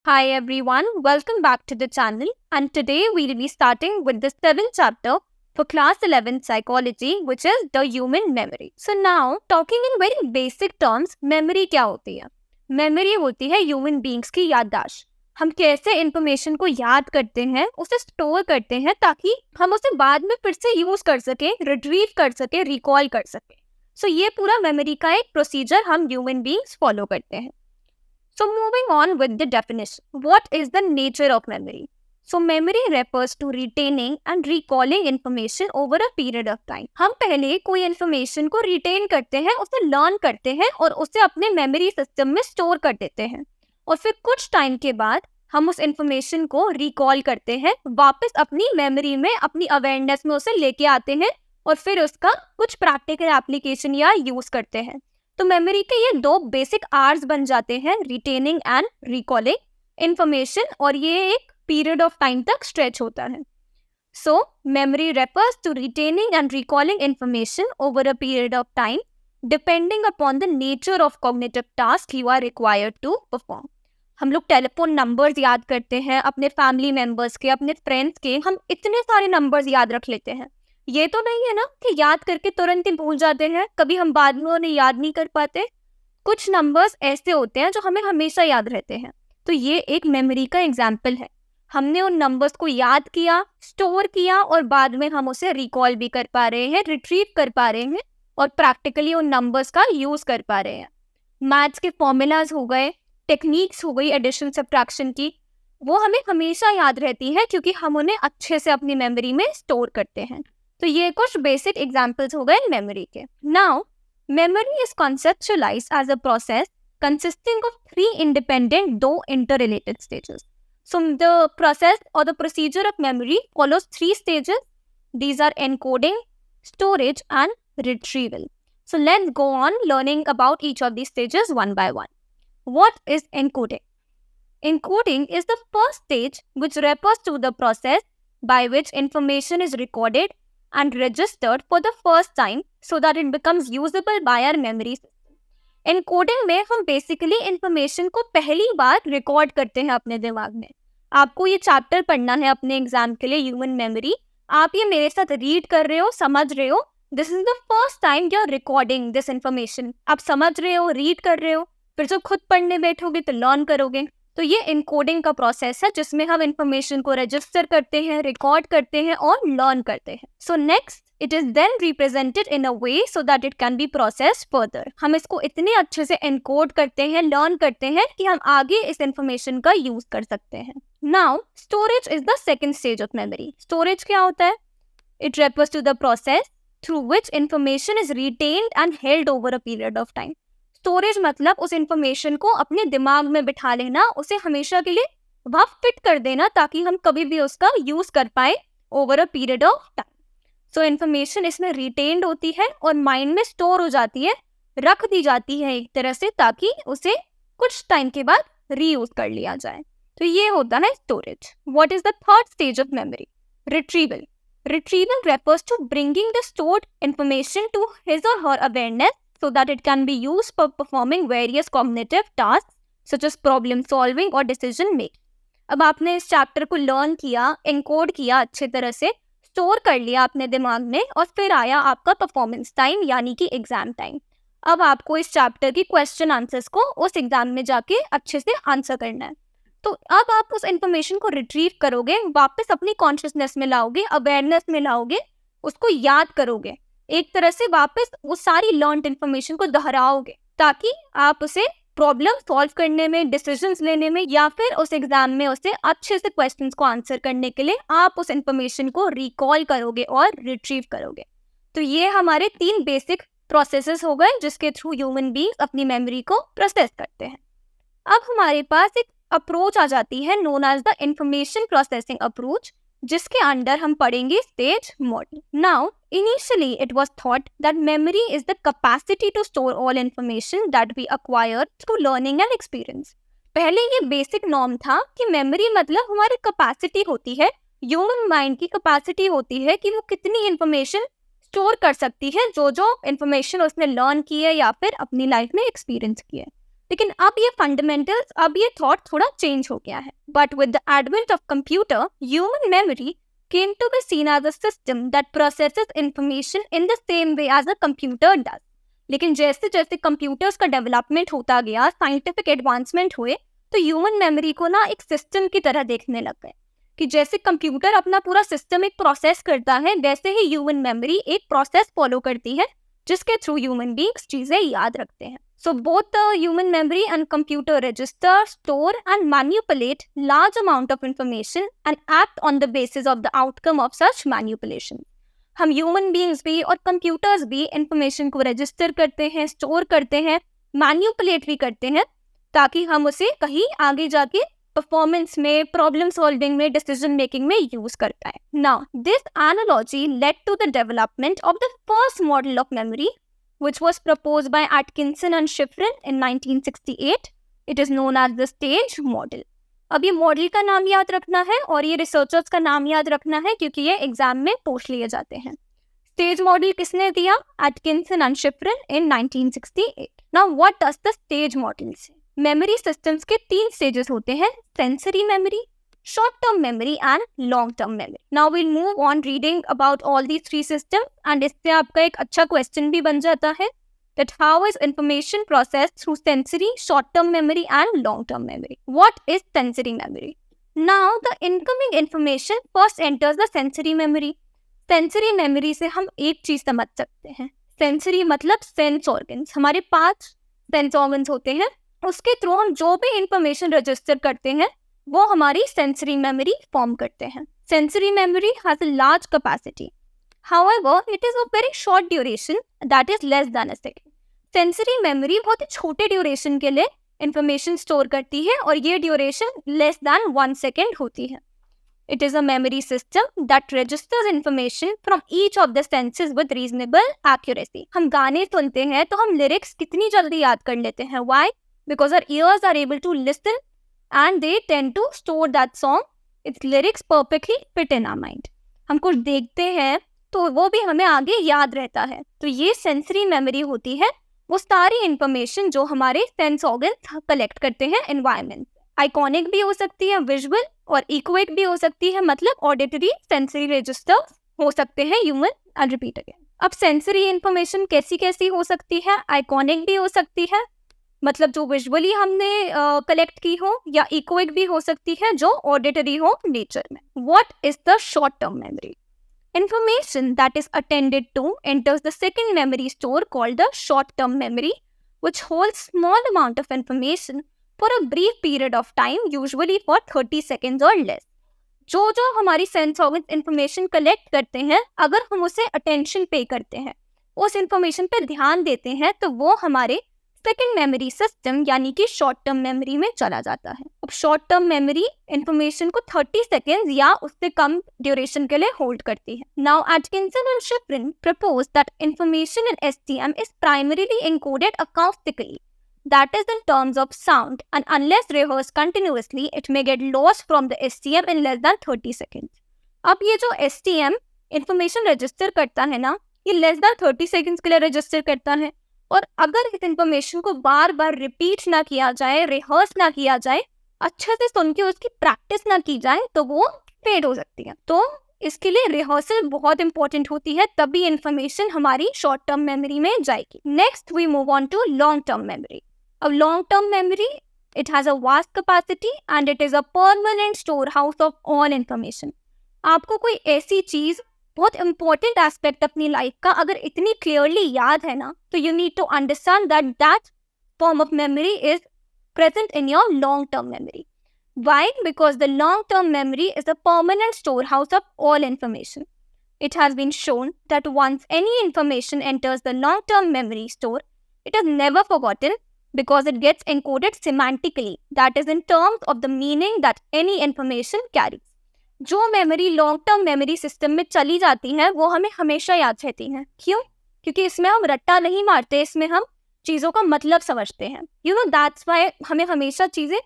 Hi everyone, welcome back to the channel, and today we'll be starting with the 7th chapter for class 11 psychology, which is the human memory. So now, talking in very basic terms, memory क्या होती है? Memory होती है human beings की याददाश्त. हम कैसे information को याद करते हैं, उसे स्टोर करते हैं ताकि हम उसे बाद में फिर से यूज कर सके, रिट्रीव कर सके, रिकॉल कर सके. सो ये पूरा मेमोरी का एक प्रोसीजर हम ह्यूमन बींग्स फॉलो करते हैं. So moving on with the definition. What is the nature of memory? So memory refers to retaining and recalling information over a period of time. हम पहले कोई information को retain करते हैं, उसे learn करते हैं और उसे अपने memory system में store कर देते हैं. और फिर कुछ time के बाद हम उस information को recall करते हैं, वापस अपनी memory में, अपनी awareness में उसे लेके आते हैं और फिर उसका कुछ practical application या use करते हैं. तो मेमोरी के ये दो बेसिक आर्स बन जाते हैं, रिटेनिंग एंड रिकॉलिंग इंफॉर्मेशन, और ये एक पीरियड ऑफ टाइम तक स्ट्रेच होता है. So memory refers to retaining and recalling information over a period of time depending upon the nature of cognitive task you are required to perform. हम लोग telephone numbers याद करते हैं, अपने family members के, अपने फ्रेंड्स के, हम इतने सारे नंबर्स याद रख लेते हैं. ये तो नहीं है ना कि याद करके तुरंत ही भूल जाते हैं, कभी हम बाद में उन्हें याद नहीं कर पाते. कुछ नंबर्स ऐसे होते हैं जो हमें हमेशा याद रहते हैं. तो ये एक मेमोरी का एग्जाम्पल है. हमने उन नंबर्स को याद किया, स्टोर किया और बाद में हम उसे रिकॉल भी कर पा रहे हैं, रिट्रीव कर पा रहे हैं और प्रैक्टिकली उन नंबर्स का यूज कर पा रहे हैं. मैथ्स के फॉर्मूलाज हो गए, टेक्निक्स हो गई एडिशन सब्ट्रैक्शन की, वो हमें हमेशा याद रहती है क्योंकि हम उन्हें अच्छे से अपनी मेमोरी में स्टोर करते हैं. तो ये कुछ बेसिक एग्जाम्पल्स हो गए मेमोरी के. Now memory is conceptualised as a process consisting of three independent though interrelated stages. So the process or the procedure of memory follows three stages. These are encoding, storage and retrieval. So let's go on learning about each of these stages one by one. What is encoding? Encoding is the first stage which refers to the process by which information is recorded and registered for the first time so that it becomes usable by our memory system. Encoding में हम basically information को पहली बार record करते हैं अपने दिमाग में. आपको ये चैप्टर पढ़ना है अपने एग्जाम के लिए, ह्यूमन मेमोरी. आप ये मेरे साथ रीड कर रहे हो, समझ रहे हो. This is the first time you are recording this information. आप समझ रहे हो, रीड कर रहे हो, फिर जब खुद पढ़ने बैठोगे तो लर्न करोगे. तो ये इनकोडिंग का प्रोसेस है जिसमें हम इंफॉर्मेशन को रजिस्टर करते हैं, रिकॉर्ड करते हैं और लर्न करते हैं. So next it is then represented in a way so that it can be processed further. हम इसको इतने अच्छे से एनकोड करते हैं, लर्न करते हैं कि हम आगे इस इंफॉर्मेशन का यूज कर सकते हैं. Now storage is the second stage of memory. Storage क्या होता है? It refers to the process through which information is retained and held over a period of time. Storage मतलब उस इंफॉर्मेशन को अपने दिमाग में बिठा लेना, उसे हमेशा के लिए वहाँ फिट कर देना ताकि हम कभी भी उसका यूज कर पाए over a period of time. So information इसमें रिटेन्ड होती है और माइंड में स्टोर हो जाती है, रख दी जाती है एक तरह से, ताकि उसे कुछ टाइम के बाद रीयूज कर लिया जाए. तो ये होता है storage. What is the third stage of memory? Retrieval. Retrieval refers to bringing the stored information to his or her awareness so that it can be used for performing various cognitive tasks such as problem solving or decision making. अब आपने इस chapter को learn किया, encode किया, अच्छे तरह से store कर लिया अपने दिमाग में, और फिर आया आपका परफॉर्मेंस टाइम यानी कि एग्जाम टाइम. अब आपको इस चैप्टर की क्वेश्चन आंसर्स को उस एग्जाम में जाके अच्छे से आंसर करना है. तो अब आप उस इंफॉर्मेशन को रिट्रीव करोगे, वापस अपनी कॉन्शियसनेस में लाओगे, अवेयरनेस में लाओगे, उसको याद करोगे, एक तरह से वापस वो सारी लर्नड इंफॉर्मेशन को दोहराओगे ताकि आप उसे प्रॉब्लम सॉल्व करने में, डिसीजंस लेने में या फिर उस एग्जाम में उसे अच्छे से क्वेश्चंस को आंसर करने के लिए आप उस इंफॉर्मेशन को रिकॉल करोगे और रिट्रीव करोगे. तो ये हमारे 3 बेसिक प्रोसेसेस हो गए जिसके थ्रू ह्यूमन बीइंग्स अपनी मेमोरी को प्रोसेस करते हैं. अब हमारे पास एक अप्रोच आ जाती है known as the information processing approach, जिसके अंडर हम पढ़ेंगे stage model. Now initially it was thought that memory is the capacity to store all information that we acquire through learning and experience. पहले ये basic norm था कि memory मतलब हमारी capacity होती है, ह्यूमन माइंड की कैपेसिटी होती है कि वो कितनी इंफॉर्मेशन स्टोर कर सकती है, जो जो इंफॉर्मेशन उसने लर्न की है या फिर अपनी लाइफ में एक्सपीरियंस की है. लेकिन अब ये फंडामेंटल्स, अब ये थॉट थोड़ा चेंज हो गया है. But with the advent of computer, human memory came to be seen as a system that processes information in the same way as a computer does. लेकिन जैसे जैसे कंप्यूटर्स का डेवलपमेंट होता गया, साइंटिफिक एडवांसमेंट हुए, तो ह्यूमन मेमोरी को ना एक सिस्टम की तरह देखने लग गए कि जैसे कंप्यूटर अपना पूरा सिस्टम एक प्रोसेस करता है, वैसे ही ह्यूमन मेमोरी एक प्रोसेस फॉलो करती है जिसके थ्रू ह्यूमन बीइंग्स चीजें याद रखते हैं. So both the human memory and computer register, store and manipulate large amount of information and act on the basis of the outcome of such manipulation. हम human beings भी और computers भी information को register करते हैं, store करते हैं, manipulate भी करते हैं ताकि हम उसे कहीं आगे जाके performance में, problem solving में, decision making में use कर पाए. Now, this analogy led to the development of the first model of memory, which was proposed by Atkinson and Shiffrin in 1968. It is known as the stage model. अब ये model का नाम याद रखना है और ये रिसर्चर्स का नाम याद रखना है क्योंकि ये एग्जाम में पूछ लिए जाते हैं. स्टेज मॉडल किसने दिया? Atkinson and Shiffrin in 1968. Now what does the stage model say? Memory systems के 3 स्टेजेस होते हैं: sensory memory, short-term memory and long-term memory. Now we'll move on reading about all these 3 systems and इससे आपका एक अच्छा question भी बन जाता है that how is information processed through sensory, short-term memory and long-term memory. What is sensory memory? Now the incoming information first enters the sensory memory. Sensory memory से हम एक चीज समझ सकते हैं. Sensory मतलब sense organs. हमारे 5 sense organs होते हैं, उसके थ्रू हम जो भी इंफॉर्मेशन रजिस्टर करते हैं वो हमारी सेंसरी मेमोरी फॉर्म करते हैं. Sensory memory has a large capacity, however it is of very short duration that is less than a second. Sensory memory बहुत ही छोटे ड्यूरेशन के लिए इंफॉर्मेशन स्टोर करती है और ये ड्यूरेशन लेस देन 1 सेकेंड होती है. It is a memory system that registers information from each of the senses with reasonable accuracy. हम गाने सुनते हैं तो हम लिरिक्स कितनी जल्दी याद कर लेते हैं. Why? Because our ears are able to listen and they tend to store that song, its lyrics perfectly fit in our mind. हम कुछ देखते हैं तो वो भी हमें आगे याद रहता है. तो ये सेंसरी मेमोरी होती है, वो सारी इंफॉर्मेशन जो हमारे सेंस ऑर्गन्स कलेक्ट करते हैं एनवायरनमेंट. आइकॉनिक भी हो सकती है, विजुअल, और इक्विक भी हो सकती है, मतलब ऑडिटरी सेंसरी रजिस्टर हो सकते हैं ह्यूमन. And repeat again. अब सेंसरी इंफॉर्मेशन कैसी कैसी हो सकती है? आइकॉनिक भी हो सकती है, मतलब जो विजुअली हमने कलेक्ट की हो, या इकोइक भी हो सकती है जो ऑडिटरी हो नेचर में. What is the short term memory? Information that is attended to enters the second memory store called the short term memory, which holds small amount of information for a brief period of time, usually for 30 seconds और लेस. जो जो हमारी sense organs information collect करते हैं, अगर हम उसे अटेंशन पे करते हैं, उस इंफॉर्मेशन पे ध्यान देते हैं, तो वो हमारे सेकेंड मेमोरी सिस्टम यानी कि शॉर्ट टर्म मेमोरी में चला जाता है. अब शॉर्ट टर्म मेमोरी इंफॉर्मेशन को 30 सेकेंड्स या उससे कम ड्यूरेशन के लिए होल्ड करती है. Now Atkinson and Shiffrin propose that information in STM is primarily encoded acoustically, that is in terms of sound, and unless rehearsed continuously it may get lost from the STM in less than 30 seconds. अब ये जो STM information register करता है ना, ये less than 30 seconds के लिए register करता है, और अगर इस इंफॉर्मेशन को बार बार रिपीट ना किया जाए, रिहर्स ना किया जाए, अच्छे से सुन के उसकी प्रैक्टिस ना की जाए, तो वो फेड हो सकती है. तो इसके लिए रिहर्सल बहुत इंपॉर्टेंट होती है, तभी इंफॉर्मेशन हमारी शॉर्ट टर्म मेमोरी में जाएगी. Next we move on to long term memory. अब long term memory, it has a vast capacity and it is a permanent storehouse of all information. आपको कोई ऐसी चीज, बहुत इंपॉर्टेंट एस्पेक्ट अपनी लाइफ का अगर इतनी क्लियरली याद है ना, तो you need to understand that that form of memory is present in your long term memory. Why? Because the long-term memory is a permanent storehouse of all information. It has been shown that once any information enters the long-term memory store, it is never forgotten because it gets encoded semantically, that is in terms of the meaning that any information carries. जो memory long term memory system में चली जाती है वो हमें हमेशा याद रहती है. क्यों? क्योंकि इसमें हम रट्टा नहीं मारते, इसमें हम चीज़ों का मतलब समझते हैं. यू नो दैट्स वाई हमें हमेशा चीज़ें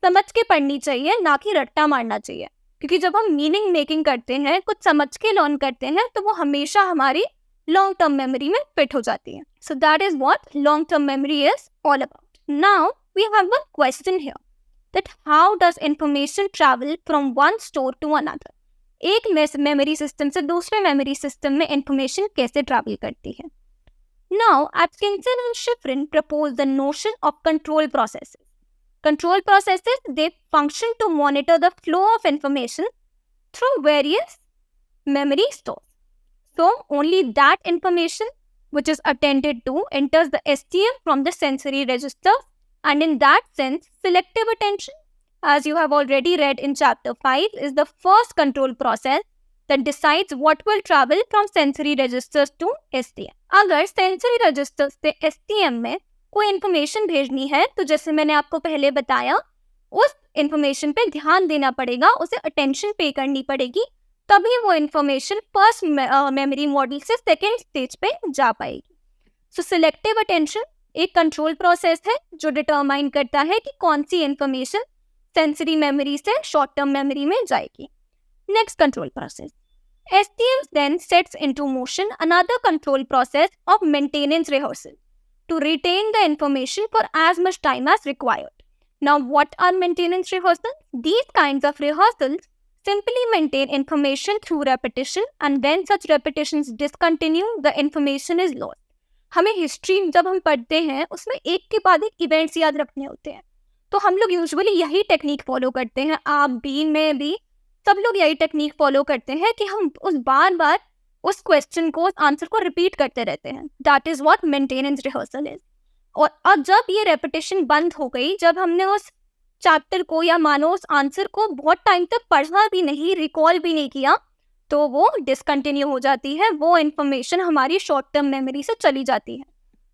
समझ के पढ़नी चाहिए, ना कि रट्टा मारना चाहिए. क्योंकि जब हम मीनिंग मेकिंग करते हैं, कुछ समझ के लर्न करते हैं, तो वो हमेशा हमारी long-term memory में fit हो जाती है. So that is what long-term memory is all about. Now, we have one question here that how does information travel from one store to another? एक मेमोरी सिस्टम से दूसरे मेमोरी सिस्टम में information कैसे travel करती है? Now, Atkinson and Shiffrin propose the notion of control processes. Control processes, they function to monitor the flow of information through various memory stores. So, only that information which is attended to enters the STM from the sensory registers, and in that sense, selective attention, as you have already read in chapter 5, is the first control process that decides what will travel from sensory registers to STM. अगर sensory registers से STM में कोई information भेजनी है तो जैसे मैंने आपको पहले बताया उस information पे ध्यान देना पड़ेगा, उसे attention pay करनी पड़ेगी, तभी वो information first memory model से second stage पे जा पाएगी. So selective attention एक control process है जो determine करता है कि कौन सी information sensory memory से short term memory में जाएगी. Next control process. STM then sets into motion another control process of maintenance rehearsal to retain the information for as much time as required. Now, what are maintenance rehearsals? These kinds of rehearsals simply maintain information through repetition, and when such repetitions discontinue, the information is lost. हमें history जब हम पढ़ते हैं उसमें एक के बाद एक इवेंट्स याद रखने होते हैं, तो हम लोग यूजुअली यही टेक्निक फॉलो करते हैं. आप भी, मैं भी, सब लोग यही टेक्निक फॉलो करते हैं कि हम उस बार बार उस क्वेश्चन को, उस आंसर को रिपीट करते रहते हैं. That is what maintenance rehearsal is. और अब जब ये रेपिटेशन बंद हो गई, जब हमने उस चैप्टर को या मानो उस आंसर को बहुत टाइम तक पढ़ा भी नहीं, रिकॉल भी नहीं किया, तो वो डिसकंटिन्यू हो जाती है, वो इन्फॉर्मेशन हमारी शॉर्ट टर्म मेमोरी से चली जाती है.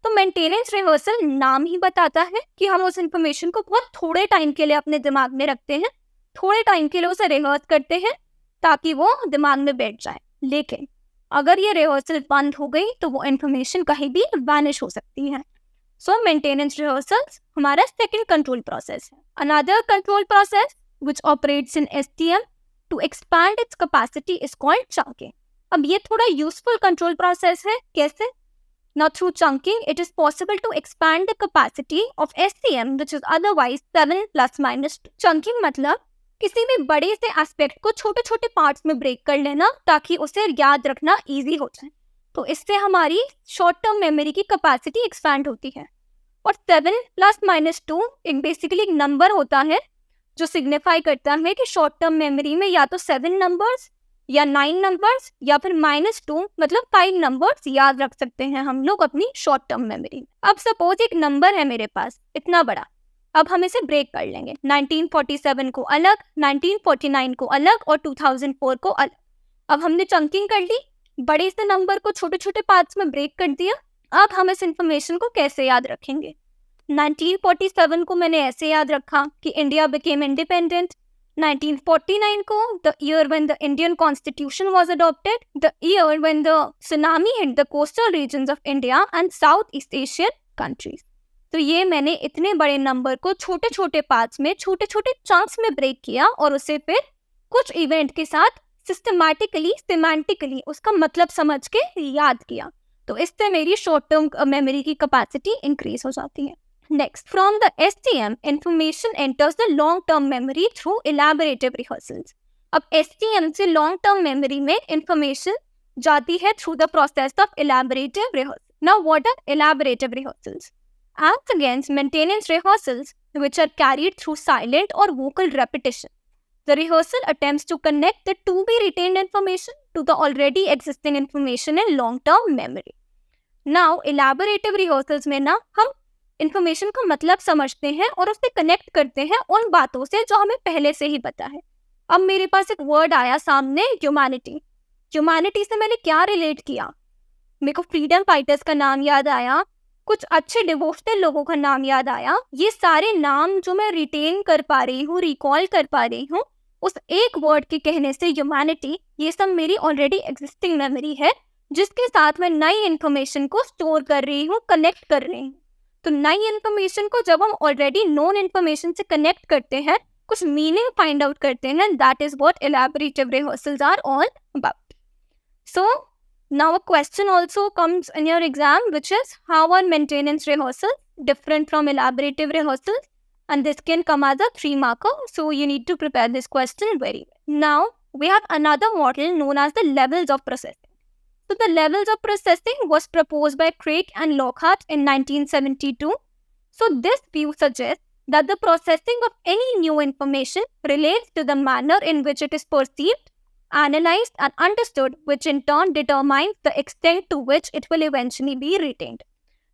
तो मेंटेनेंस रिहर्सल नाम ही बताता है कि हम उस इन्फॉर्मेशन को बहुत थोड़े टाइम के लिए अपने दिमाग में रखते हैं, थोड़े टाइम के लिए उसे रिहर्स करते हैं ताकि वो दिमाग में बैठ जाए. लेकिन अगर ये रिहर्सल बंद हो गई तो वो इन्फॉर्मेशन कहीं भी वैनिश हो सकती है. सो मेंटेनेंस रिहर्सल्स हमारा सेकंड कंट्रोल प्रोसेस है. Another control process which operates in STM to expand its capacity is called chunking. अब ये थोड़ा यूजफुल कंट्रोल प्रोसेस है. कैसे? Now, through chunking, it is possible to expand the capacity of STM, which is otherwise 7 plus minus 2. Chunking मतलब किसी भी बड़े से एस्पेक्ट को छोटे छोटे पार्ट्स में ब्रेक कर लेना ताकि उसे याद रखना इजी हो जाए. तो इससे हमारी शॉर्ट टर्म मेमोरी की कैपेसिटी एक्सपैंड होती है. और 7 प्लस माइनस 2 एक बेसिकली एक नंबर होता है जो सिग्निफाई करता है कि शॉर्ट टर्म मेमोरी में या तो 7 नंबर्स या 9 नंबर्स या फिर -2 मतलब 5 नंबर्स याद रख सकते हैं हम लोग अपनी शॉर्ट टर्म मेमोरी. अब सपोज एक नंबर है मेरे पास इतना बड़ा, अब हम इसे ब्रेक कर लेंगे. 1947 को अलग, 1949 को अलग और 2004 को अलग. अब हमने चंकिंग कर ली, बड़े से नंबर को छोटे छोटे पार्ट्स में ब्रेक कर दिया. अब हम इस इंफॉर्मेशन को कैसे याद रखेंगे? 1947 को मैंने ऐसे याद रखा कि इंडिया बिकेम इंडिपेंडेंट. 1949 को the year when the Indian Constitution was adopted, the year when the tsunami hit the coastal regions of India and Southeast Asian countries. तो ये मैंने इतने बड़े नंबर को छोटे छोटे पार्ट्स में, छोटे छोटे चंक्स में ब्रेक किया और उसे फिर कुछ इवेंट के साथ सिस्टमैटिकली, सिमेंटिकली उसका मतलब समझ के याद किया. तो इससे मेरी शॉर्ट टर्म मेमोरी की कैपेसिटी इंक्रीज हो जाती है. Next, from the STM, information enters the long-term memory through elaborative rehearsals. अब STM से long-term memory में information जाती है through the process of elaborative rehearsal. Now, what are elaborative rehearsals? As against maintenance rehearsals, which are carried through silent or vocal repetition, the rehearsal attempts to connect the to-be-retained information to the already existing information in long-term memory. Now, elaborative rehearsals में ना हम information का मतलब समझते हैं और उससे connect करते हैं उन बातों से जो हमें पहले से ही पता है. अब मेरे पास एक वर्ड आया सामने, ह्यूमैनिटी. ह्यूमैनिटी से मैंने क्या रिलेट किया? मेरे को फ्रीडम फाइटर्स का नाम याद आया, कुछ अच्छे डिवोशनल लोगों का नाम याद आया. ये सारे नाम जो मैं रिटेन कर पा रही हूँ, रिकॉल कर पा रही हूँ, उस एक वर्ड के कहने से ह्यूमैनिटी, ये सब मेरी ऑलरेडी एग्जिस्टिंग मेमोरी है जिसके साथ मैं नई इन्फॉर्मेशन को स्टोर कर रही हूँ, कनेक्ट कर रही हूँ. तो नई इन्फॉर्मेशन को जब हम ऑलरेडी नोन इन्फॉर्मेशन से कनेक्ट करते हैं, कुछ मीनिंग फाइंड आउट करते हैं, that is what elaborative rehearsals are all about. So now a question also comes in your exam, which is how are maintenance rehearsals different from elaborative rehearsals? and this can come as a 3 marker, so you need to prepare this question very well. Now we have another model known as the levels of processing. So the levels of processing was proposed by Craig and Lockhart in 1972. So this view suggests that the processing of any new information relates to the manner in which it is perceived, analyzed and understood, which in turn determines the extent to which it will eventually be retained.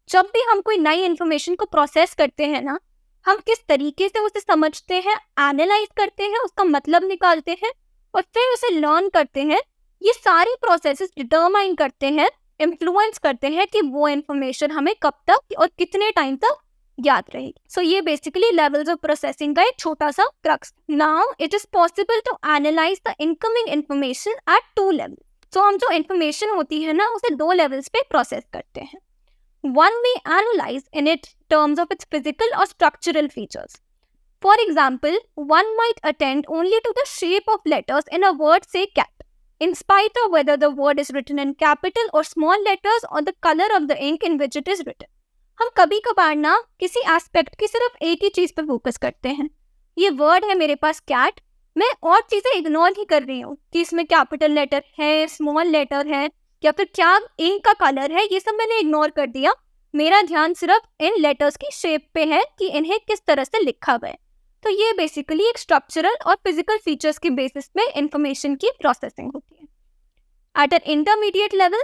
जब भी हम कोई नई information को process करते हैं ना, हम किस तरीके से उसे समझते हैं, एनालाइज करते हैं, उसका मतलब निकालते हैं और फिर उसे लर्न करते हैं, ये सारी प्रोसेसेस डिटरमाइन करते हैं, इन्फ्लुएंस करते हैं कि वो इन्फॉर्मेशन हमें कब तक और कितने टाइम तक याद रहेगी. सो ये बेसिकली लेवल्स ऑफ प्रोसेसिंग का एक छोटा सा crux. Now it is possible to analyse the incoming information at 2 level. So हम जो इन्फॉर्मेशन होती है ना, उसे 2 लेवल्स पे प्रोसेस करते हैं. One may analyze in it terms of its physical or structural features. For example, one might attend only to the shape of letters in a word, say cat, in spite of whether the word is written in capital or small letters or the color of the ink in which it is written. हम कभी कभार ना किसी aspect की सिर्फ एक ही चीज पे फोकस करते हैं. ये वर्ड है मेरे पास कैट, मैं और चीजें इग्नोर ही कर रही हूँ कि इसमें कैपिटल लेटर है, स्मॉल लेटर है या फिर क्या इंक का कलर है, ये सब मैंने इग्नोर कर दिया. मेरा ध्यान सिर्फ इन लेटर्स की शेप पे है कि इन्हें किस तरह से लिखा गया है. तो ये बेसिकली एक स्ट्रक्चरल और फिजिकल फीचर्स की बेसिस पे इंफॉर्मेशन की प्रोसेसिंग होती है. At an intermediate level,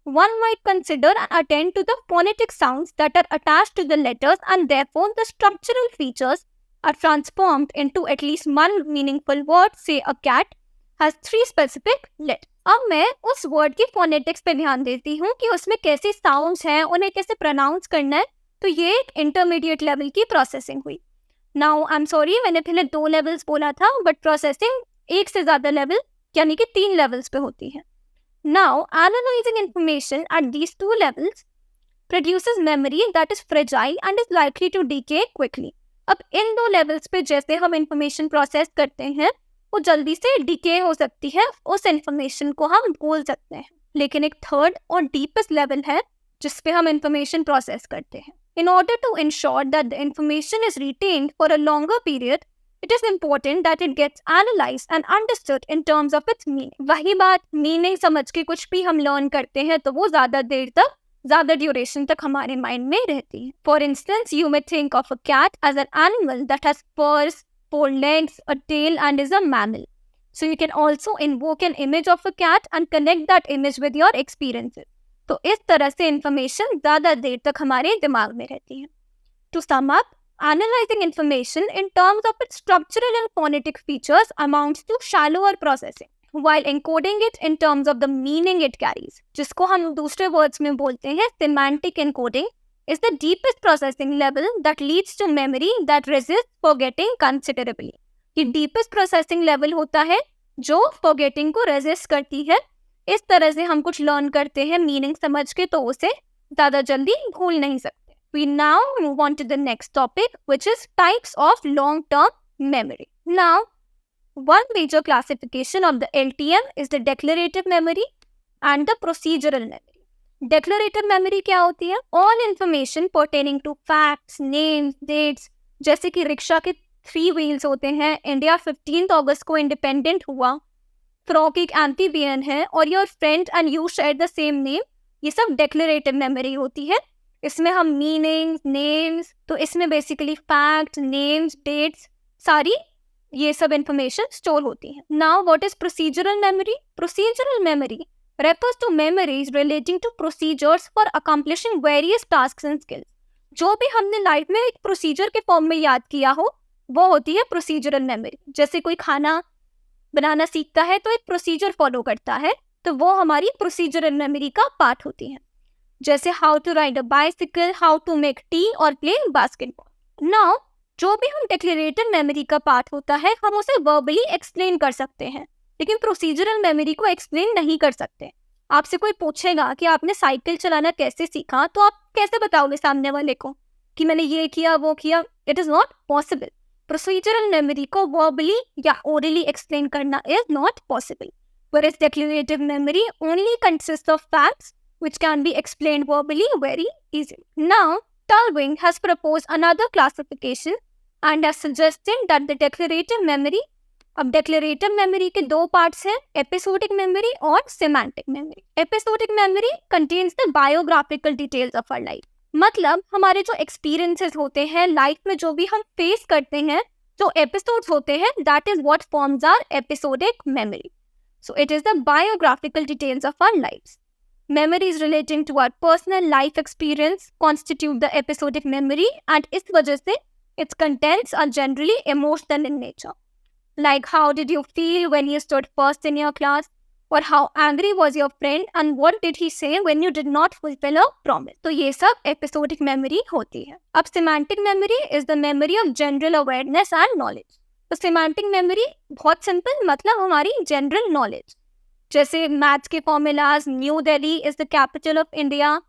one might consider and attend to the phonetic sounds that are attached to the letters, and therefore the structural features are transformed into at least one meaningful word. Say a cat has 3 specific letters. अब मैं उस word की phonetics पे ध्यान देती हूँ कि उसमें कैसे साउंड्स हैं, उन्हें कैसे प्रोनाउंस करना है. तो ये एक इंटरमीडिएट लेवल की प्रोसेसिंग हुई. नाउ आई एम सॉरी, मैंने पहले 2 लेवल्स बोला था, बट प्रोसेसिंग एक से ज़्यादा लेवल यानी कि 3 लेवल्स पे होती है. Now, analyzing information at these 2 levels produces memory that is fragile and is likely to decay quickly. अब इन 2 levels पे जैसे हम information process करते हैं, वो जल्दी से decay हो सकती है, उस information को हम भूल सकते हैं. लेकिन एक third और deepest level है जिस पे हम information process करते हैं. In order to ensure that the information is retained for a longer period, it is important that it gets analyzed and understood in terms of its meaning. वही बात, meaning समझ के कुछ भी हम लर्न करते हैं तो वो ज़्यादा देर तक, ज़्यादा ड्यूरेशन तक हमारे माइंड में रहती है. For instance, you may think of a cat as an animal that has furs, 4 legs, a tail and is a mammal. So you can also invoke an image of a cat and connect that image with your experiences. तो इस तरह से information ज़्यादा देर तक हमारे दिमाग में रहती है. To sum up, analyzing information in terms of its structural and phonetic features amounts to shallower processing, while encoding it in terms of the meaning it carries, जिसको हम दूसरे words में बोलते हैं semantic encoding, is the deepest processing level that leads to memory that resists forgetting considerably. ये deepest processing level होता है जो forgetting को resist करती है. इस तरह से हम कुछ learn करते हैं meaning समझ के, तो उसे ज़्यादा जल्दी भूल नहीं सकते. We now move on to the next topic, which is types of long-term memory. Now, one major classification of the LTM is the declarative memory and the procedural memory. Declarative memory क्या होती है? All information pertaining to facts, names, dates, जैसे कि rickshaw के 3 wheels होते हैं, India 15 अगस्त को independent हुआ, फ्रॉक एक एम्फीबियन है और your friend and you share the same name, ये सब डेक्लरेटिव मेमोरी होती है. इसमें हम मीनिंग्स, नेम्स, तो इसमें बेसिकली फैक्ट्स, नेम्स, डेट्स, सारी ये सब इंफॉर्मेशन स्टोर होती है. Now what is procedural memory? Procedural memory refers to memories relating to procedures for accomplishing various tasks and skills. जो भी हमने लाइफ में एक प्रोसीजर के फॉर्म में याद किया हो, वो होती है प्रोसीजरल मेमोरी. जैसे कोई खाना बनाना सीखता है तो एक प्रोसीजर फॉलो करता है, तो वो हमारी प्रोसीजरल मेमोरी का पार्ट होती है. जैसे how to ride a bicycle, how to make tea और प्ले बास्केटबॉल. नाउ जो भी हम डेक्लरेटिव मेमोरी का पार्ट होता है, हम उसे वर्बली एक्सप्लेन कर सकते हैं, लेकिन प्रोसीजरल मेमोरी को एक्सप्लेन नहीं कर सकते. आपसे कोई पूछेगा कि आपने साइकिल चलाना कैसे सीखा, तो आप कैसे बताओगे सामने वाले को कि मैंने ये किया वो किया? It is not possible. Procedural memory को वर्बली या ओरली एक्सप्लेन करना is not possible. Whereas declarative memory only consists of facts which can be explained verbally very easily. Now, Talving has proposed another classification and as suggested that the declarative memory, अब declarative memory के दो parts हैं, episodic memory और semantic memory. Episodic memory contains the biographical details of our life. मतलब हमारे जो experiences होते हैं लाइफ में, जो भी हम फेस करते हैं, जो एपिसोड्स होते हैं, that is what forms our episodic memory. So it is the biographical details of our lives. Memories relating to our personal life experience constitute the episodic memory, and इस वजह से its contents are generally emotional in nature. Like how did you feel when you stood first in your class? Or how angry was your friend and what did he say when you did not fulfill a promise? तो ये सब episodic memory होती है. अब semantic memory is the memory of general awareness and knowledge. तो semantic memory बहुत simple, मतलब हमारी general knowledge. जैसे मैथ्स के formulas, new Delhi is the capital of India,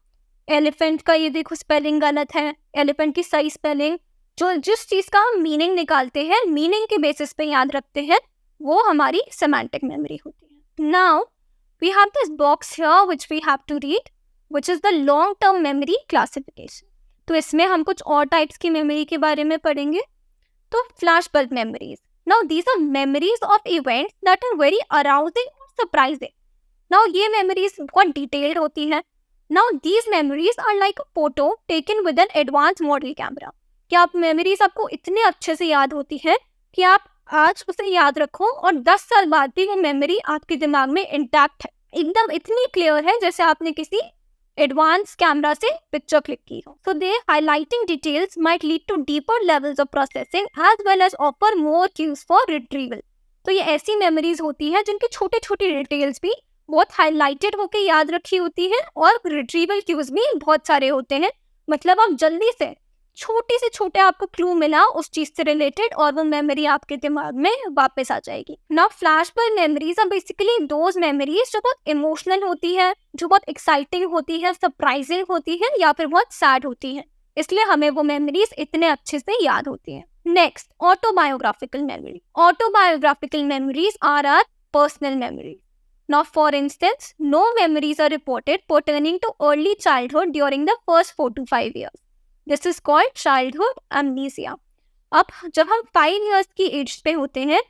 elephant का ये देखो स्पेलिंग गलत है, एलिफेंट की सही स्पेलिंग, जो जिस चीज़ का हम मीनिंग निकालते हैं, मीनिंग के बेसिस पे याद रखते हैं, वो हमारी सेमांटिक मेमोरी होती है. Now we have this box here which we have to read, which is the long term memory classification. तो इसमें हम कुछ और टाइप्स की मेमोरी के बारे में पढ़ेंगे. तो flash bulb memories. Now these are memories of events that are very arousing, surprising. Now ये मेमोरीज बहुत डिटेल्ड होती हैं. Now these memories are like a photo taken with an advanced model camera. कि आप मेमोरीज आपको इतने अच्छे से याद होती है कि आप आज उसे याद रखो और 10 साल बाद भी वो मेमोरी आपके दिमाग में इंटैक्ट है, एकदम इतनी क्लियर है जैसे आपने किसी एडवांस कैमरा से पिक्चर क्लिक की हो. So they highlighting details might lead to deeper levels of processing as well as offer more cues for retrieval. तो ये ऐसी मेमोरीज होती हैं जिनकी छोटे छोटे डिटेल्स भी बहुत हाईलाइटेड होकर याद रखी होती है और रिट्रीवल क्यूज भी बहुत सारे होते हैं. मतलब आप जल्दी से छोटे से छोटे आपको क्लू मिला उस चीज से रिलेटेड और वो मेमोरी आपके दिमाग में वापस आ जाएगी. Now flashbulb memories are basically those memories जो बहुत इमोशनल होती है, जो बहुत एक्साइटिंग होती है, सरप्राइजिंग होती है या फिर बहुत सैड होती है, इसलिए हमें वो मेमोरीज इतने अच्छे से याद होती हैं. Next, autobiographical memory. Autobiographical memories are our personal memories. Now, for instance, no memories are reported pertaining to early childhood during the first 4 to 5 years. This is called childhood amnesia. अब जब हम 5 years की as पे होते हैं,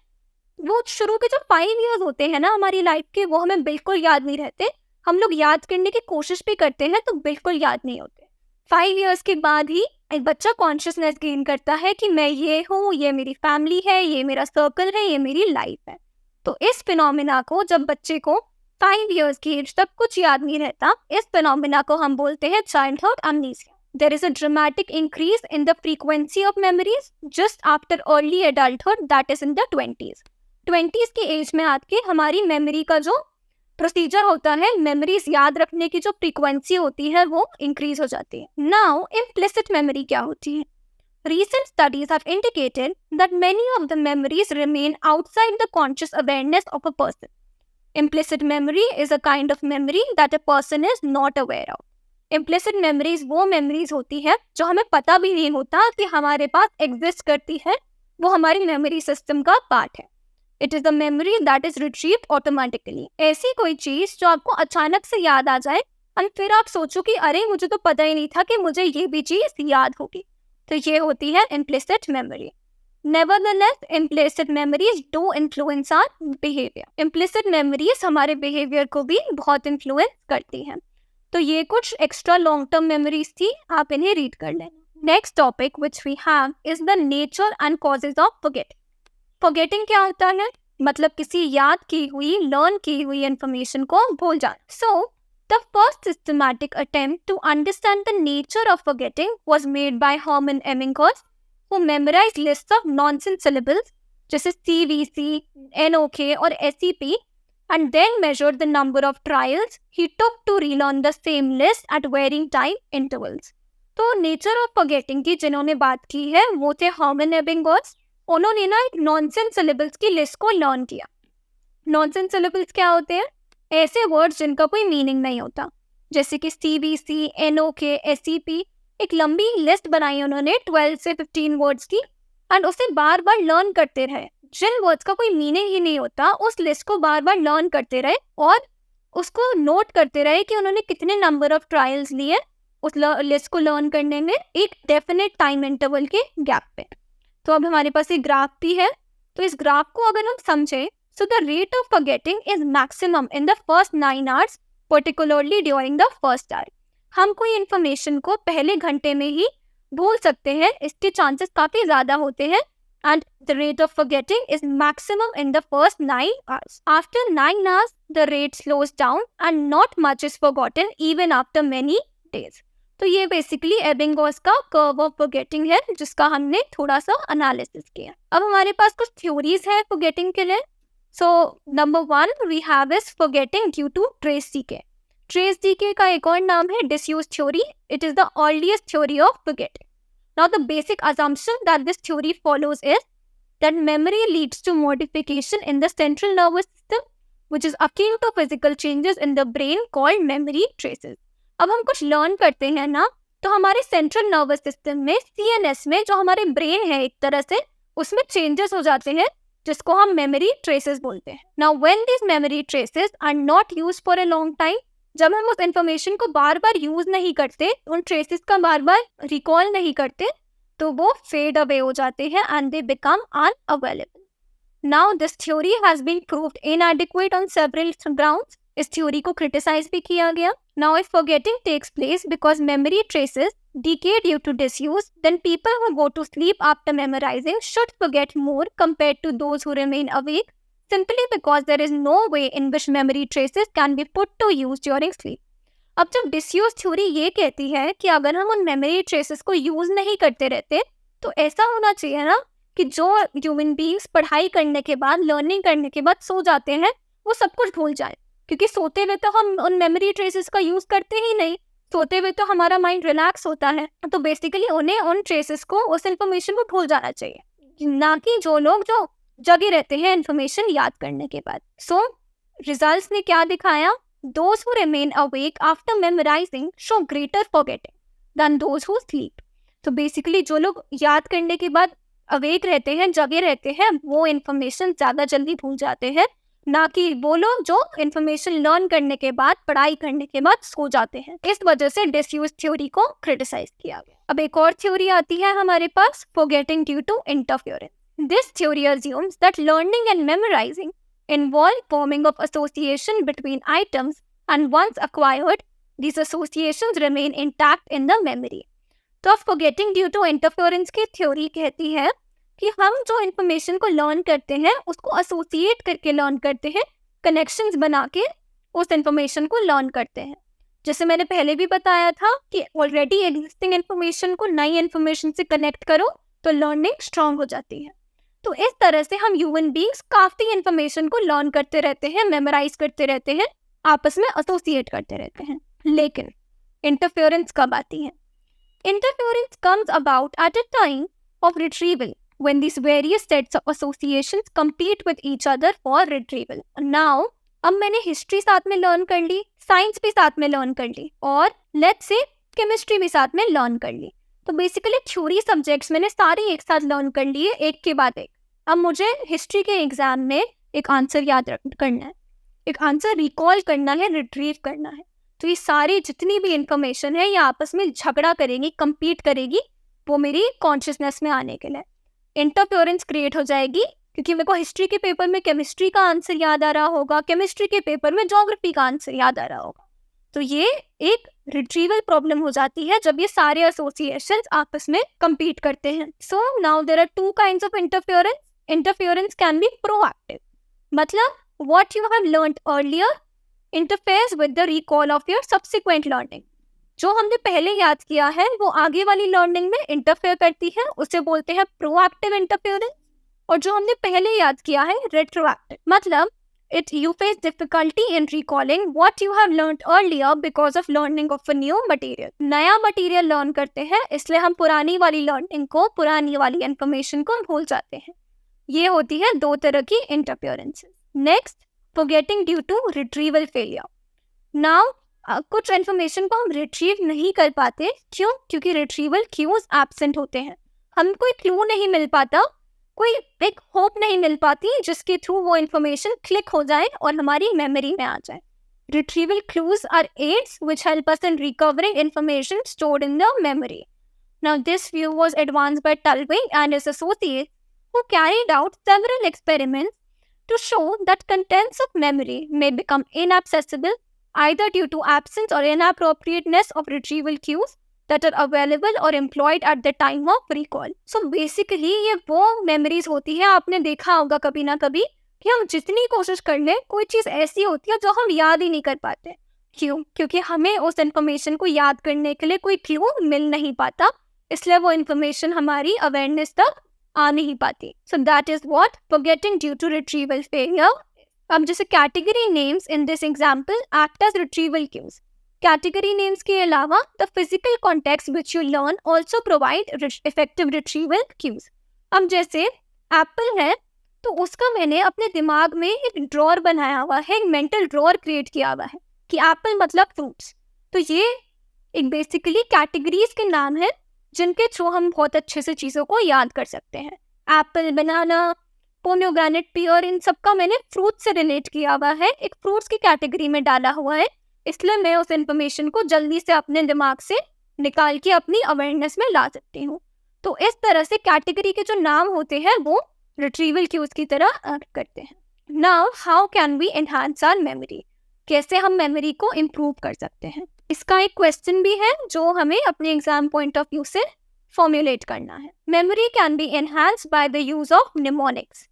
वो शुरू के जो 5 years होते हैं ना हमारी लाइफ के, वो हमें बिल्कुल याद नहीं रहते. हम लोग याद करने की कोशिश भी करते हैं तो बिल्कुल याद नहीं होते. 5 years के बाद ही एक बच्चा कॉन्शियसनेस गेन करता है कि मैं ये हूँ, ये मेरी फैमिली है, ये मेरा सर्कल है, ये मेरी लाइफ है. तो इस फिनोमिना को, जब बच्चे को 5 years की एज तक कुछ याद नहीं रहता, इस फिनोमिना को हम बोलते हैं childhood amnesia. There is a dramatic increase in the frequency of memories just after early adulthood, that is in the 20s. 20s की एज में आके हमारी मेमोरी का जो प्रोसीजर होता है, मेमोरीज याद रखने की जो फ्रीक्वेंसी होती है वो इंक्रीज हो जाती है. नाउ इम्प्लिसिट मेमोरी क्या होती है? Recent studies have indicated that many of the memories remain outside the conscious awareness of a person. Implicit memory is a kind of memory that a person is not aware of. Implicit memories वो memories होती है जो हमें पता भी नहीं होता कि हमारे पास exist करती है, वो हमारी memory system का part है. It is the memory that is retrieved automatically. ऐसी कोई चीज जो आपको अचानक से याद आ जाए और फिर आप सोचो कि अरे मुझे तो पता ही नहीं था कि मुझे ये भी चीज याद होगी, तो ये होती है implicit memory. Nevertheless, implicit memories do influence our behavior. Implicit memories हमारे behavior को भी बहुत influence करती हैं. तो ये कुछ extra long term memories थी, आप इन्हें read कर लेना. Next topic which we have is the nature and causes of forgetting. Forgetting क्या होता है? मतलब किसी याद की हुई, लर्न की हुई इंफॉर्मेशन को भूल जाना. So, the first systematic attempt to understand the nature of forgetting was made by Hermann Ebbinghaus, who memorized lists of nonsense syllables जैसे CVC, NOK और SEP and then measured the number of trials he took to relearn the same list at varying time intervals. तो nature of forgetting की जिन्होंने बात की है वो थे Hermann Ebbinghaus. उन्होंने ना एक नॉनसेंस सिलेबल्स की लिस्ट को लर्न किया. नॉनसेंस सिलेबल्स क्या होते हैं? ऐसे वर्ड्स जिनका कोई मीनिंग नहीं होता, जैसे कि CVC, NOK, SEP. एक लंबी लिस्ट बनाई उन्होंने 12 से 15 वर्ड्स की एंड उसे बार बार लर्न करते रहे. जिन वर्ड्स का कोई मीनिंग ही नहीं होता उस लिस्ट को बार बार लर्न करते रहे और उसको नोट करते रहे कि उन्होंने कितने नंबर ऑफ ट्रायल्स लिए उस लिस्ट को लर्न करने में एक डेफिनेट टाइम इंटरवल के गैप पे. तो अब हमारे पास ये ग्राफ भी है, तो इस ग्राफ को अगर हम समझें, so the rate of forgetting is maximum in the first 9 hours, particularly during the first hour. हम कोई इन्फॉर्मेशन को पहले घंटे में ही भूल सकते हैं, इसके चांसेस काफ़ी ज़्यादा होते हैं, and the rate of forgetting is maximum in the first 9 hours. After 9 hours, the rate slows down and not much is forgotten even after many days. तो ये बेसिकली एबिंगहॉस का कर्व ऑफ फॉरगेटिंग है, जिसका हमने थोड़ा सा analysis किया. अब हमारे पास कुछ थ्योरीज है फॉरगेटिंग के लिए. So number 1 we have is forgetting due to trace decay. Trace decay का एक और नाम है disuse theory. It is the earliest theory of forgetting. Now the basic assumption that this theory follows is that memory leads to modification in the central nervous system, which is akin to physical changes in the brain called memory traces. अब हम कुछ learn करते हैं ना, तो हमारे central nervous system में, CNS में, जो हमारे ब्रेन है एक तरह से, उसमें चेंजेस हो जाते हैं, जिसको हम मेमोरी ट्रेसेस बोलते हैं. Now when this memory traces are not used for a long time, जब हम उस इंफॉर्मेशन को बार बार यूज नहीं करते, उन ट्रेसेस का बार बार रिकॉल नहीं करते, तो वो फेड अवे हो जाते हैं and they become unavailable. Now this theory has been proved inadequate on several grounds. इस थ्योरी को क्रिटिसाइज भी किया गया. Now, if forgetting takes place because memory traces decay due to disuse, then people who go to sleep after memorizing should forget more compared to those who remain awake, simply because there is no way in which memory traces can be put to use during sleep. अब जब disuse theory ये कहती है कि अगर हम उन memory traces को यूज नहीं करते रहते, तो ऐसा होना चाहिए ना कि जो ह्यूमन बीइंग्स पढ़ाई करने के बाद, लर्निंग करने के बाद सो जाते हैं, वो सब कुछ भूल जाए, क्योंकि सोते हुए तो हम उन मेमोरी ट्रेसेस का यूज करते ही नहीं. सोते हुए तो हमारा माइंड रिलैक्स होता है, तो बेसिकली उन्हें उन ट्रेसेस को, उस इन्फॉर्मेशन को भूल जाना चाहिए, ना कि जो लोग जो जगे रहते हैं इन्फॉर्मेशन याद करने के बाद. सो रिजल्ट्स ने क्या दिखाया? Those who remain awake after memorizing show greater forgetting than those who sleep. तो बेसिकली जो लोग याद करने के बाद अवेक रहते हैं, जगे रहते हैं, वो इन्फॉर्मेशन ज़्यादा जल्दी भूल जाते हैं, ना कि वो लोग जो इन्फॉर्मेशन लर्न करने के बाद, पढ़ाई करने के बाद सो जाते हैं. इस वजह से डिसयूज थ्योरी को क्रिटिसाइज किया गया. अब एक और थ्योरी आती है हमारे पास, forgetting due to interference. This theory assumes that learning and memorising involve forming of association between items, and once acquired, these associations remain intact in the memory. तो अब फॉरगेटिंग ड्यू टू इंटरफेरेंस की theory कहती है कि हम जो information को learn करते हैं, उसको एसोसिएट करके लर्न करते हैं, कनेक्शंस बना के उस इन्फॉर्मेशन को लर्न करते हैं. जैसे मैंने पहले भी बताया था कि ऑलरेडी एग्जिस्टिंग इन्फॉर्मेशन को नई इन्फॉर्मेशन से कनेक्ट करो तो लर्निंग स्ट्रांग हो जाती है. तो इस तरह से हम ह्यूमन बीइंग्स काफ़ी इन्फॉर्मेशन को लर्न करते रहते हैं, मेमोराइज करते रहते हैं, आपस में एसोसिएट करते रहते हैं. लेकिन इंटरफेरेंस कब आती है? Interference comes about at a time of retrieval when these various sets of associations compete with each other for retrieval. Now, अब मैंने हिस्ट्री साथ में लर्न कर ली, साइंस भी साथ में लर्न कर ली, और लेट्स से केमिस्ट्री भी साथ में लर्न कर ली. तो बेसिकली थ्योरी सब्जेक्ट्स मैंने सारे एक साथ लर्न कर लिए, एक के बाद एक. अब मुझे हिस्ट्री के एग्जाम में एक आंसर याद करना है, एक आंसर रिकॉल करना है, रिट्रीव करना है. तो ये सारी जितनी भी इंफॉर्मेशन है, ये आपस में झगड़ा करेगी, compete करेगी, वो मेरी कॉन्शियसनेस में आने के लिए. इंटरफेरेंस क्रिएट हो जाएगी, क्योंकि मेरे को हिस्ट्री के पेपर में केमिस्ट्री का आंसर याद आ रहा होगा, केमिस्ट्री के पेपर में ज्योग्राफी का आंसर याद आ रहा होगा. तो ये एक रिट्रीवल प्रॉब्लम हो जाती है जब ये सारे एसोसिएशंस आपस में compete करते हैं. So now there are two kinds of interference. Interference can be proactive, मतलब what you have learned earlier interferes with the recall of your subsequent learning. जो हमने पहले याद किया है वो आगे वाली लर्निंग में इंटरफेयर करती है, उसे बोलते हैं प्रोएक्टिव इंटरफेरेंस. और जो हमने पहले याद किया है रेट्रोएक्टिव, मतलब you face difficulty in recalling what you have learned earlier because of learning of a new material. नया मटेरियल लर्न करते हैं, इसलिए हम पुरानी वाली लर्निंग को, पुरानी वाली इंफॉर्मेशन को भूल जाते हैं. ये होती है दो तरह की interferences. Next, forgetting due to retrieval failure. नाउ कुछ इन्फॉर्मेशन को हम रिट्रीव नहीं कर पाते. क्यों? क्योंकि रिट्रीवल क्यूज एब्सेंट होते हैं. हम कोई क्लू नहीं मिल पाता, कोई एक होप नहीं मिल पाती जिसके थ्रू वो इन्फॉर्मेशन क्लिक हो जाए और हमारी मेमोरी में आ जाए. Retrieval clues are aids which help us in recovering information stored in the memory. Now, this view was advanced by Tulving and his associates, who carried out several experiments to show that contents of memory may become inaccessible either due to absence or inappropriateness of retrieval cues that are available or employed at the time of recall. So basically ये वो memories होती है, आपने देखा होगा कभी ना कभी कि हम जितनी कोशिश कर लें कोई चीज़ ऐसी होती है जो हम याद ही नहीं कर पाते. क्यों? क्योंकि हमें उस इन्फॉर्मेशन को याद करने के लिए कोई क्लू मिल नहीं पाता, इसलिए वो इन्फॉर्मेशन हमारी अवेयरनेस तक आ नहीं पाती. So that is what forgetting due to retrieval failure. अब जैसे category names in this example act as retrieval cues. Category names के अलावा the physical context which you learn also provide effective retrieval cues. अब जैसे Apple है तो उसका मैंने अपने दिमाग में एक ड्रॉर बनाया हुआ है, एक मेंटल ड्रॉर क्रिएट किया हुआ है कि एप्पल मतलब फ्रूट्स. तो ये एक बेसिकली कैटेगरीज के नाम है जिनके थ्रू हम बहुत अच्छे से चीज़ों को याद कर सकते हैं. एप्पल, बनाना, पोमियोग्रेनेट, पियर, इन सबका मैंने फ्रूट से रिलेट किया हुआ है, एक फ्रूट्स की कैटेगरी में डाला हुआ है, इसलिए मैं उस इन्फॉर्मेशन को जल्दी से अपने दिमाग से निकाल के अपनी अवेयरनेस में ला सकती हूँ. तो इस तरह से कैटेगरी के जो नाम होते हैं वो रिट्रीवल क्यूज की तरह एक्ट करते हैं. Now how can we enhance our memory. कैसे हम मेमोरी को इम्प्रूव कर सकते हैं, इसका एक क्वेश्चन भी है जो हमें अपने एग्जाम पॉइंट ऑफ व्यू से फॉर्मुलेट करना है. Memory can be enhanced by the use of mnemonics.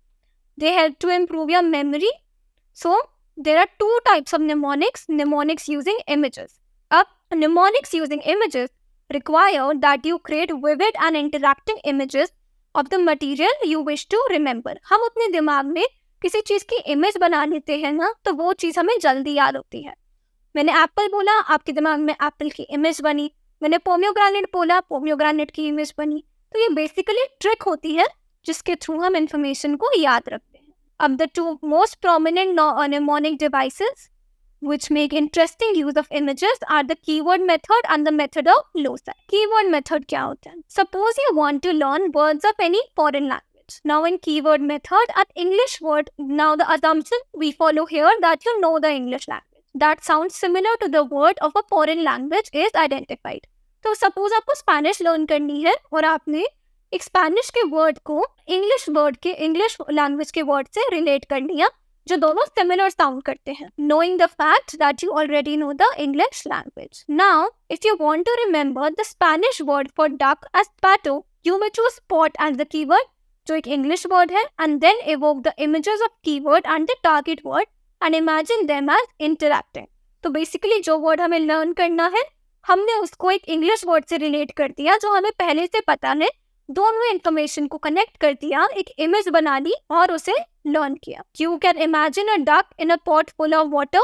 They help to improve your memory. So there are two types of mnemonics using images. Mnemonics using images require that you create vivid and interacting images of the material you wish to remember. हम अपने दिमाग में किसी चीज़ की image बना लेते हैं ना, तो वो चीज़ हमें जल्दी याद होती है. मैंने एप्पल बोला, आपके दिमाग में एप्पल की इमेज बनी. मैंने पोमियोग्रेनेट बोला, पोमियोग्रेनेट की इमेज बनी. तो ये बेसिकली ट्रिक होती है जिसके थ्रू हम इंफॉर्मेशन को याद रखते हैं. अब the two most prominent mnemonic devices which make interesting use of images are the keyword method and the method of loci. Keyword method क्या होता है? Suppose you want to learn words of any foreign language. Now in keyword method, an English word, now the assumption we follow here that you know the English language that sounds similar to the word of a foreign language is identified. तो suppose आपको Spanish learn करनी है और आपने एक Spanish के word को English language के वर्ड से रिलेट कर लिया जो दोनों सिमिलर साउंड करते हैं, knowing the fact that you already know the English language. Now, if you want to remember the Spanish word for duck as pato, you may choose spot as the keyword, जो एक English word है, and then evoke the images of keyword and the target word and imagine them as interacting. तो basically जो word हमें learn करना है हमने उसको एक इंग्लिश वर्ड से रिलेट कर दिया जो हमें पहले से पता है, दोनों इंफॉर्मेशन को कनेक्ट कर दिया, एक इमेज बना ली और उसे लर्न किया. You can imagine a duck in a pot full of water.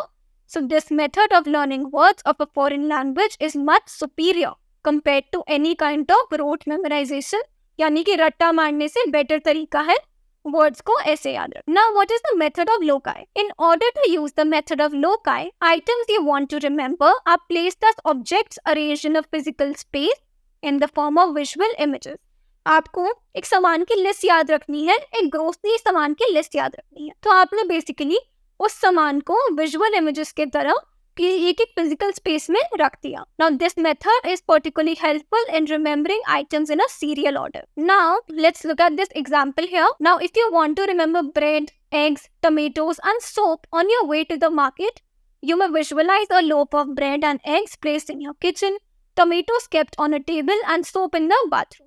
So this method of learning words of a foreign language is much superior compared to any kind of rote memorization. यानी कि रट्टा मारने से better तरीका है words को ऐसे याद रखना. Now what is the method of loci? In order to use the method of loci, items you want to remember are placed as objects arranged in a physical space in the form of visual images. आपको एक सामान की list याद रखनी है, एक grocery सामान की लिस्ट याद रखनी है, तो आपने बेसिकली उस सामान को विजुअल इमेजेस के तरह एक फिजिकल स्पेस में रख दिया. Now this method is particularly helpful in remembering items in a serial order. Now let's look at this example here. Now if you want to remember bread, eggs, tomatoes and soap on your way to the market, you may visualize a loaf of bread and eggs placed in your kitchen, tomatoes kept on a table and soap in the bathroom.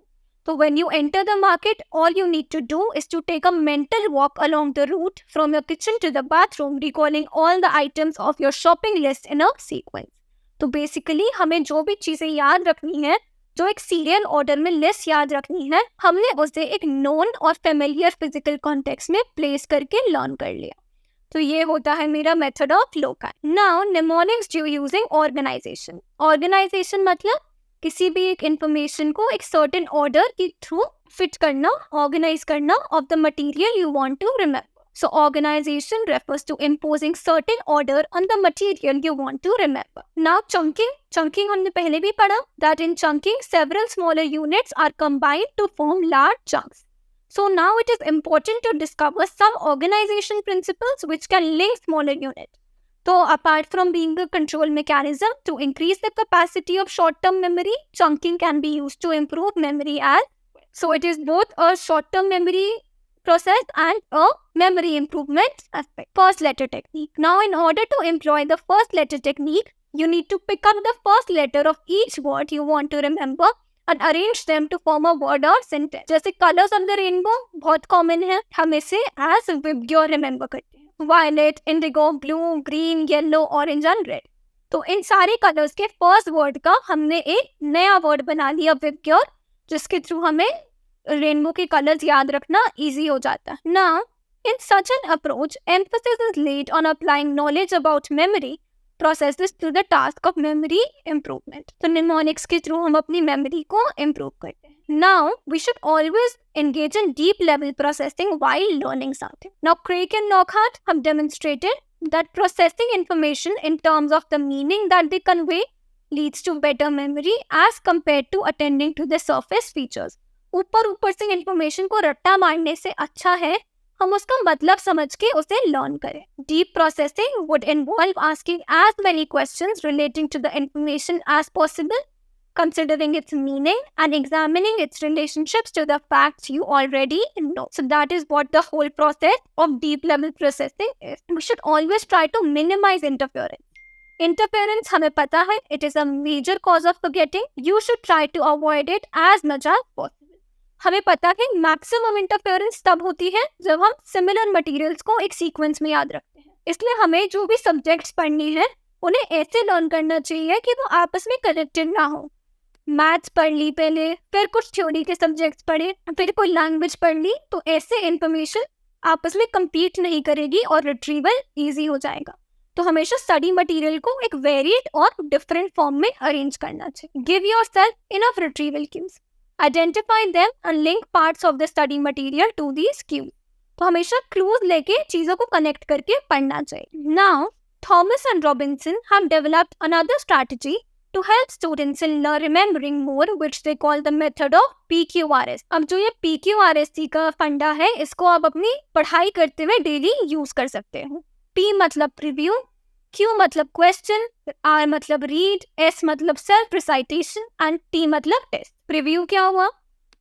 So when you enter the market, all you need to do is to take a mental walk along the route from your kitchen to the bathroom, recalling all the items of your shopping list in a sequence. तो basically हमें जो भी चीज़ें याद रखनी है, जो एक सीरियल ऑर्डर में लिस्ट याद रखनी है, हमने उसे एक नोन और फेमिलियर फिजिकल कॉन्टेक्स्ट में प्लेस करके लर्न कर लिया. तो ये होता है मेरा method of loci. Now mnemonics do using organization. Organization मतलब किसी भी एक इंफॉर्मेशन को एक सर्टेन ऑर्डर के थ्रू फिट करना, ऑर्गेनाइज करना of the material you want to remember. So organization refers to imposing certain order on the material you want to remember. Now chunking हमने पहले भी पढ़ा that in chunking several smaller units are combined to form large chunks. So now it is important to discover some organization principles which can link smaller units. So apart from being a control mechanism to increase the capacity of short-term memory, chunking can be used to improve memory as well. So it is both a short-term memory process and a memory improvement aspect. First letter technique. Now in order to employ the first letter technique, you need to pick up the first letter of each word you want to remember and arrange them to form a word or sentence. जैसे colors of the rainbow बहुत common है, हम इसे as Vibgyor remember करते हैं. Violet, indigo, blue, green, yellow, orange and red. तो इन सारे colours के फर्स्ट वर्ड का हमने एक नया वर्ड बना लिया Vibgyor, जिसके थ्रू हमें रेनबो के कलर्स याद रखना इजी हो जाता है. Now, in such an approach, emphasis is laid on applying knowledge about memory processes to the task of memory improvement. तो mnemonics के थ्रू हम अपनी memory को improve करते हैं. Now, we should always engage in deep level processing while learning something. Now, Craig and Knockhart have demonstrated that processing information in terms of the meaning that they convey leads to better memory as compared to attending to the surface features. ऊपर से information को रट्टा मारने से अच्छा है हम उसका मतलब समझ के उसे लर्न करें. Deep processing would involve asking as many questions relating to the information as possible, considering its meaning and examining its relationships to the facts you already know. So that is what the whole process of deep level processing is. We should always try to minimize interference. Interference हमें पता है, it is a major cause of forgetting. You should try to avoid it as much as possible. हमें पता है maximum interference तब होती है जब हम सिमिलर मटेरियल्स को एक सीक्वेंस में याद रखते हैं. इसलिए हमें जो भी सब्जेक्ट्स पढ़नी है उन्हें ऐसे लर्न करना चाहिए कि वो आपस में कनेक्टेड ना हो. मैथ्स पढ़ ली पहले, फिर कुछ थ्योरी के सब्जेक्ट्स पढ़े, फिर कोई लैंग्वेज पढ़ ली, तो ऐसे इंफॉर्मेशन आपस में कम्पीट नहीं करेगी और रिट्रीवल ईजी हो जाएगा. तो हमेशा स्टडी मटेरियल को एक वेरिएड और डिफरेंट फॉर्म में अरेंज करना चाहिए. Give yourself enough retrieval cues. Identify them and link parts of the study material to these cues. तो हमेशा क्लूज लेके चीजों को कनेक्ट करके पढ़ना चाहिए. Now, Thomas and Robinson have developed another strategy to help students in remembering more, which they call the method of PQRS. अब जो ये PQRST का फंडा है, इसको आप अपनी पढ़ाई करते हुए डेली यूज कर सकते हो. P मतलब प्रीव्यू, Q मतलब क्वेश्चन, R मतलब रीड, S मतलब सेल्फ रिसाइटेशन एंड T मतलब टेस्ट. प्रीव्यू क्या हुआ?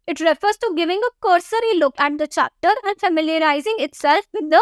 It refers to giving a cursory look at the chapter and familiarizing itself with the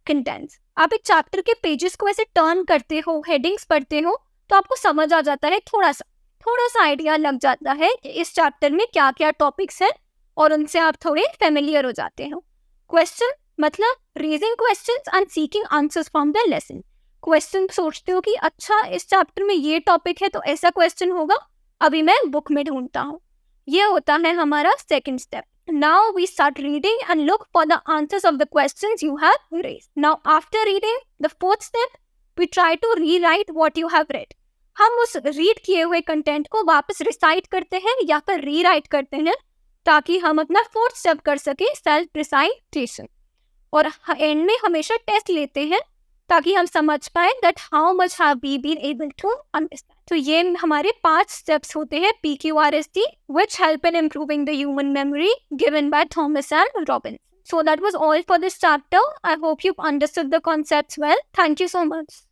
contents. आप एक चैप्टर के पेजेस को ऐसे टर्न करते हो, हेडिंग्स पढ़ते हो, तो आपको समझ आ जाता है, थोड़ा सा आइडिया लग जाता है कि इस चैप्टर में क्या क्या टॉपिक्स हैं और उनसे आप थोड़े फेमिलियर हो जाते हो. क्वेश्चन मतलब raising questions and seeking answers from the lesson. Question सोचते हो कि अच्छा इस चैप्टर में ये टॉपिक है तो ऐसा क्वेश्चन होगा, अभी मैं बुक में ढूंढता हूँ. ये होता है हमारा second step. Now we start reading and look for the answers of the questions you have raised. Now after reading, the fourth step, we try to rewrite what you have read. हम उस read किए हुए content को वापस recite करते हैं या फिर रीराइट करते हैं ताकि हम अपना फोर्थ स्टेप कर सके, सेल्फ रिसाइटेशन. और एंड में हमेशा टेस्ट लेते हैं ताकि हम समझ पाए that how much have we been able to understand. तो ये हमारे 5 स्टेप्स होते हैं PQRST, which help in improving the human memory given by Thomas and Robinson. So that was all for this chapter. I hope you've understood the concepts well. Thank you so much.